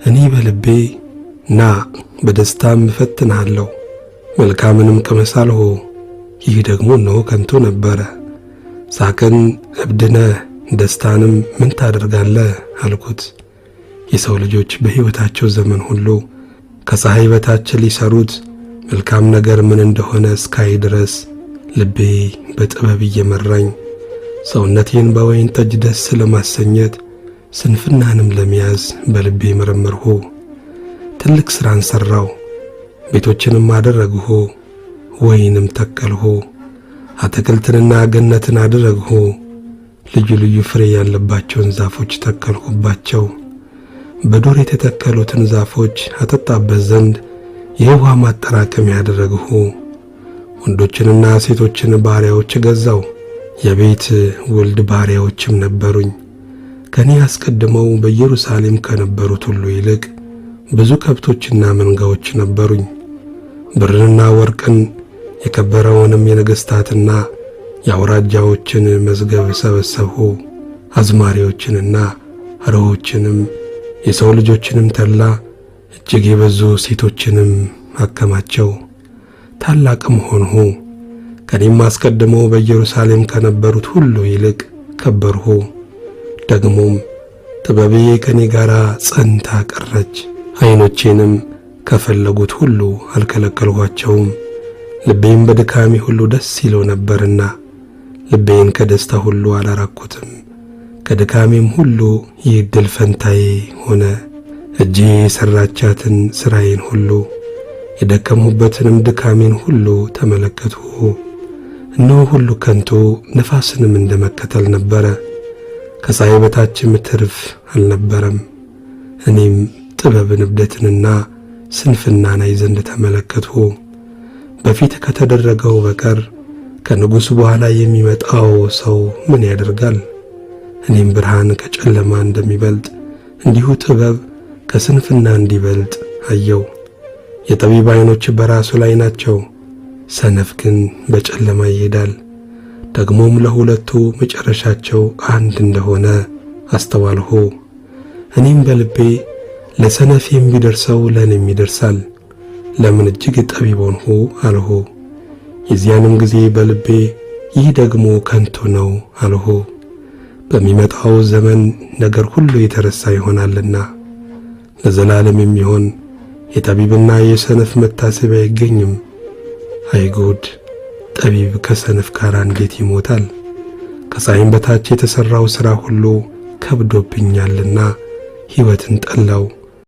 እኔ በልቤ ና በደስታም እፈትንሃለሁ መልካምንም ቅመስ አልሁ። ይህ ደግሞ ነው ከንቱ ነበረ። ሳቅን እብድነ ደስታንም ምን ታደርጋለህ አልኩት። የሰው ልጆች በሕይወታቸው ዘመን ሁሉ ከፀሐይ በታች ሊሰሩት መልካም ነገር ምን እንደሆነ እስካይ ድረስ ልቤ በጥበብ እየመራኝ ሰውነቴን በወይን ጠጅ ደስ ለማሰኘት ስንፍናንም ለመያዝ በልቤ መረመርሁ። ትልቅ ሥራን ሠራው፣ ቤቶችንም አደረግሁ፣ ወይንም ተከልሁ፣ አትክልትንና ገነትን አደረግሁ። ልዩ ልዩ ፍሬ ያለባቸውን ዛፎች ተከልሁባቸው። በዱር የተተከሉትን ዛፎች አጠጣበት ዘንድ የውሃ ማጠራቀሚያ ያደረግሁ። ወንዶችንና ሴቶችን ባሪያዎች ገዛው። የቤት ውልድ ባሪያዎችም ነበሩኝ። ከኔ አስቀድመው በኢየሩሳሌም ከነበሩት ሁሉ ይልቅ ብዙ ከብቶችና መንጋዎች ነበሩኝ። ብርንና ወርቅን የከበረውንም የነገሥታትና የአውራጃዎችን መዝገብ ሰበሰብሁ። አዝማሪዎችንና አረሆችንም የሰው ልጆችንም ተላ እጅግ የበዙ ሴቶችንም አከማቸው። ታላቅም ሆንሁ። ከኔም አስቀድመው በኢየሩሳሌም ከነበሩት ሁሉ ይልቅ ከበርሁ። ደግሞም ጥበቤ ከኔ ጋር ጸንታ ቀረች። ዓይኖቼንም ከፈለጉት ሁሉ አልከለከልኋቸውም። ልቤም በድካሜ ሁሉ ደስ ይለው ነበርና ልቤን ከደስታ ሁሉ አላራኩትም። ከድካሜም ሁሉ ይህ ዕድል ፈንታዬ ሆነ። እጄ የሠራቻትን ሥራዬን ሁሉ የደከምሁበትንም ድካሜን ሁሉ ተመለከትሁ። እነሆ ሁሉ ከንቱ ነፋስንም እንደ መከተል ነበረ፣ ከፀሐይ በታችም ትርፍ አልነበረም። እኔም ጥበብን እብደትንና ስንፍናን አይ ዘንድ ተመለከትሁ። በፊት ከተደረገው በቀር ከንጉሥ በኋላ የሚመጣው ሰው ምን ያደርጋል? እኔም ብርሃን ከጨለማ እንደሚበልጥ እንዲሁ ጥበብ ከስንፍና እንዲበልጥ አየው። የጠቢብ ዓይኖች በራሱ ላይ ናቸው፣ ሰነፍ ግን በጨለማ ይሄዳል። ደግሞም ለሁለቱ መጨረሻቸው አንድ እንደሆነ አስተዋልሁ። እኔም በልቤ ለሰነፍ የሚደርሰው ለእኔም ይደርሳል፣ ለምን እጅግ ጠቢብ ሆንሁ አልሁ። የዚያንም ጊዜ በልቤ ይህ ደግሞ ከንቱ ነው አልሁ። በሚመጣው ዘመን ነገር ሁሉ የተረሳ ይሆናልና ለዘላለም የሚሆን የጠቢብና የሰነፍ መታሰቢያ አይገኝም። አይጉድ! ጠቢብ ከሰነፍ ጋር እንዴት ይሞታል? ከፀሐይም በታች የተሠራው ሥራ ሁሉ ከብዶብኛልና ሕይወትን ጠላው።